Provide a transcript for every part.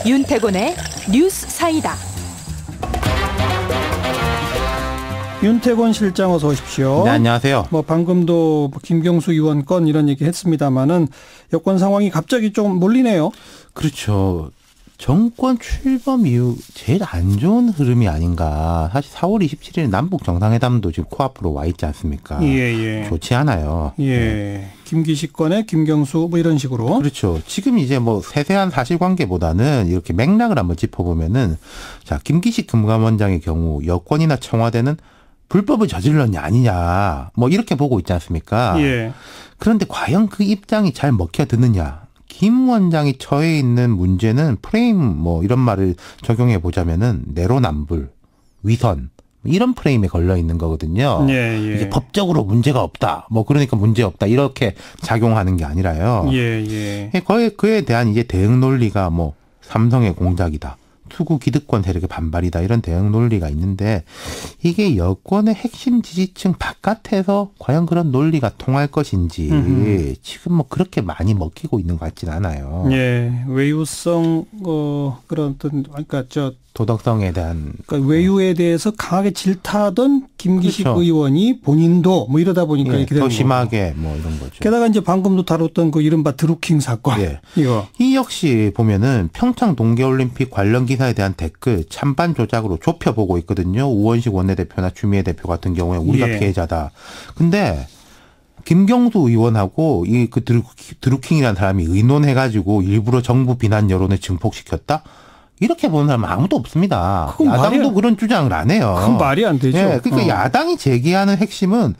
윤태곤의 뉴스 사이다. 윤태곤 실장 어서 오십시오. 네, 안녕하세요. 방금도 김경수 의원 건 이런 얘기 했습니다마는 여권 상황이 갑자기 좀 몰리네요. 그렇죠. 정권 출범 이후 제일 안 좋은 흐름이 아닌가. 사실 4월 27일 남북 정상회담도 지금 코앞으로 와 있지 않습니까? 예. 좋지 않아요. 예. 김기식 건에 김경수 이런 식으로. 그렇죠. 지금 이제 세세한 사실관계보다는 이렇게 맥락을 한번 짚어보면은, 자, 김기식 금감원장의 경우 여권이나 청와대는 불법을 저질렀냐 아니냐 이렇게 보고 있지 않습니까? 예. 그런데 과연 그 입장이 잘 먹혀드느냐? 김 원장이 처해 있는 문제는 프레임 이런 말을 적용해 보자면은 내로남불, 위선 이런 프레임에 걸려 있는 거거든요. 예. 이게 법적으로 문제가 없다. 그러니까 문제 없다. 이렇게 작용하는 게 아니라요. 예. 거의 그에 대한 이제 대응 논리가 삼성의 공작이다. 투구 기득권 세력의 반발이다. 이런 대응 논리가 있는데 이게 여권의 핵심 지지층 바깥에서 과연 그런 논리가 통할 것인지 지금 그렇게 많이 먹히고 있는 것 같지는 않아요. 예. 외유성 그런 어떤 도덕성에 대한 외유에 대해서 강하게 질타하던 김기식 그렇죠. 의원이 본인도 이러다 보니까 이렇게 되는 더 심하게 이런 거죠. 게다가 이제 방금도 다뤘던 그 이른바 드루킹 사건. 예. 이 역시 보면은 평창 동계올림픽 관련 기사에 대한 댓글 찬반 조작으로 좁혀보고 있거든요. 우원식 원내대표나 추미애 대표 같은 경우에 우리가 피해자다. 근데 김경수 의원하고 그 드루킹이라는 사람이 의논해가지고 일부러 정부 비난 여론을 증폭시켰다? 이렇게 보는 사람은 아무도 없습니다. 야당도 그런 주장을 안 해요. 그건 말이 안 되죠. 예, 그러니까 야당이 제기하는 핵심은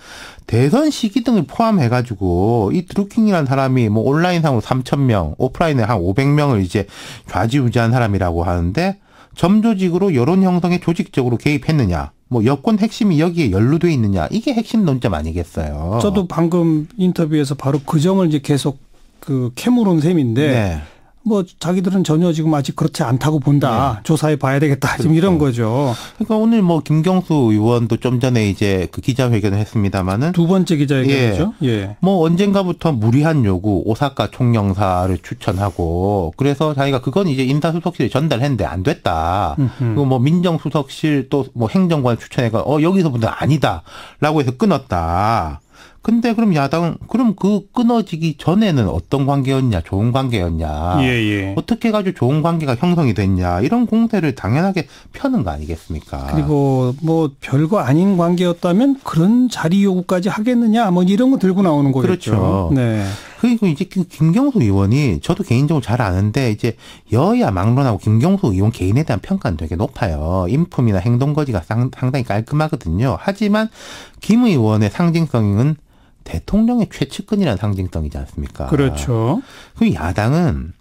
대선 시기 등을 포함해가지고 이 드루킹이라는 사람이 온라인상으로 3,000명, 오프라인에 한 500명을 이제 좌지우지한 사람이라고 하는데 점조직으로 여론 형성에 조직적으로 개입했느냐. 여권 핵심이 여기에 연루돼 있느냐. 이게 핵심 논점 아니겠어요. 저도 방금 인터뷰에서 바로 그 점을 이제 계속 캐물은 셈인데. 네. 자기들은 전혀 지금 아직 그렇지 않다고 본다. 네. 조사해 봐야 되겠다. 그렇죠. 지금 이런 거죠. 그러니까 오늘 김경수 의원도 좀 전에 이제 그 기자회견을 했습니다마는 두 번째 기자회견이죠. 예. 언젠가부터 무리한 요구 오사카 총영사를 추천하고 그래서 자기가 그건 이제 인사수석실에 전달했는데 안 됐다. 그리고 민정수석실 또 행정관 추천해가 여기서부터 아니다라고 해서 끊었다. 근데 그럼 야당은 그 끊어지기 전에는 어떤 관계였냐, 좋은 관계였냐, 어떻게 해가지고 좋은 관계가 형성이 됐냐 이런 공세를 당연하게 펴는 거 아니겠습니까? 그리고 별거 아닌 관계였다면 그런 자리 요구까지 하겠느냐, 이런 거 들고 나오는 거겠죠. 그렇죠. 네. 그리고 이제 김경수 의원이 저도 개인적으로 잘 아는데 이제 여야 막론하고 김경수 의원 개인에 대한 평가는 되게 높아요. 인품이나 행동 거지가 상당히 깔끔하거든요. 하지만 김 의원의 상징성은 대통령의 최측근이라는 상징성이지 않습니까? 그렇죠. 그 야당은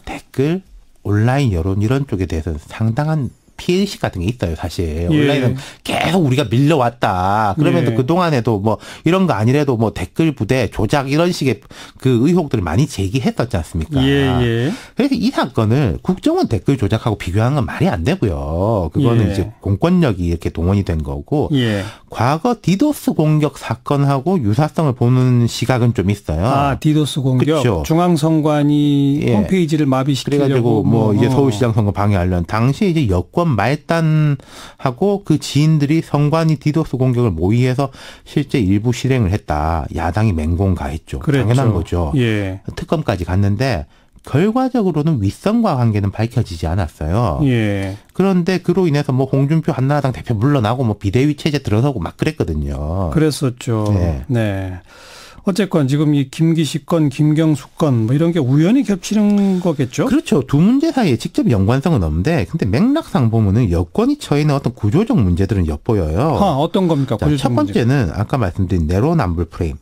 댓글, 온라인 여론 이런 쪽에 대해서는 상당한 피해의식 같은 게 있어요, 사실. 온라인은 계속 우리가 밀려왔다. 그러면서 그동안에도 이런 거 아니래도 댓글 부대, 조작 이런 식의 그 의혹들을 많이 제기했었지 않습니까? 그래서 이 사건을 국정원 댓글 조작하고 비교하는 건 말이 안 되고요. 그거는 이제 공권력이 이렇게 동원이 된 거고. 과거 디도스 공격 사건하고 유사성을 보는 시각은 좀 있어요. 아, 디도스 공격. 그렇죠. 중앙선관위 홈페이지를 마비시키려고. 그래가지고 이제 서울시장 선거 방해하려는 당시에 이제 여권 말단하고 그 지인들이 선관위 디도스 공격을 모의해서 실제 일부 실행을 했다. 야당이 맹공 가했죠. 그랬죠. 당연한 거죠. 특검까지 갔는데 결과적으로는 윗선과 관계는 밝혀지지 않았어요. 그런데 그로 인해서 홍준표 한나라당 대표 물러나고 비대위 체제 들어서고 막 그랬거든요. 그랬었죠. 네. 어쨌건 지금 이 김기식 건, 김경수 건 이런 게 우연히 겹치는 거겠죠? 그렇죠. 두 문제 사이에 직접 연관성은 없는데 근데 맥락상 보면은 여권이 처해 있는 어떤 구조적 문제들은 엿보여요. 어떤 겁니까? 자, 첫 번째는 아까 말씀드린 내로남불 프레임.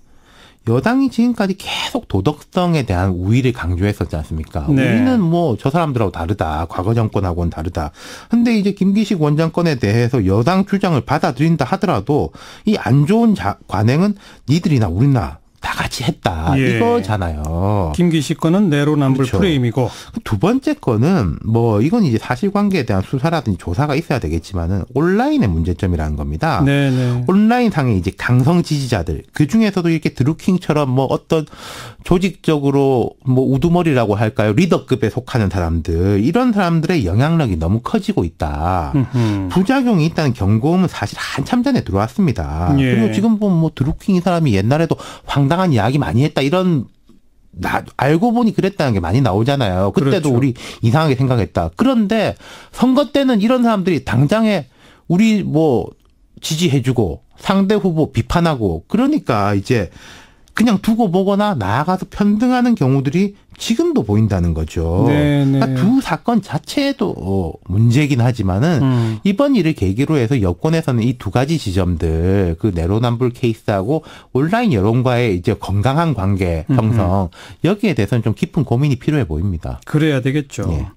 여당이 지금까지 계속 도덕성에 대한 우위를 강조했었지 않습니까? 우리는 저 사람들하고 다르다. 과거 정권하고는 다르다. 근데 이제 김기식 원장 건에 대해서 여당 주장을 받아들인다 하더라도 이 안 좋은 관행은 니들이나 우리나 다 같이 했다. 예. 이거잖아요. 김기시 건은 내로남불 그렇죠. 프레임이고. 두 번째 거는 뭐 이건 이제 사실관계에 대한 수사라든지 조사가 있어야 되겠지만은 온라인의 문제점이라는 겁니다. 네네. 온라인 상의 이제 강성 지지자들 그 중에서도 이렇게 드루킹처럼 뭐 어떤 조직적으로 뭐 우두머리라고 할까요? 리더급에 속하는 사람들 이런 사람들의 영향력이 너무 커지고 있다. 부작용이 있다는 경고음은 사실 한참 전에 들어왔습니다. 예. 그리고 지금 보면 뭐 드루킹 이 사람이 옛날에도 황당한 이야기 많이 했다 이런 알고 보니 그랬다는 게 많이 나오잖아요. 그때도 그렇죠. 우리 이상하게 생각했다. 그런데 선거 때는 이런 사람들이 당장에 우리 뭐 지지해주고 상대 후보 비판하고 그러니까 이제 그냥 두고 보거나 나아가서 편등하는 경우들이 지금도 보인다는 거죠. 네네. 그러니까 두 사건 자체도 문제긴 하지만은 이번 일을 계기로 해서 여권에서는 이 두 가지 지점들 그 내로남불 케이스하고 온라인 여론과의 이제 건강한 관계 형성 여기에 대해서는 좀 깊은 고민이 필요해 보입니다. 그래야 되겠죠. 예.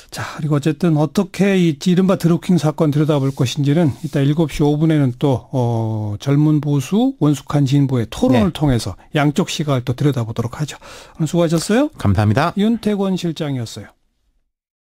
자, 그리고 어쨌든 어떻게 이 이른바 드루킹 사건 들여다볼 것인지는 이따 7시 5분에는 또 젊은 보수 원숙한 진보의 토론을 네. 통해서 양쪽 시각을 또 들여다보도록 하죠. 오늘 수고하셨어요. 감사합니다. 윤태권 실장이었어요.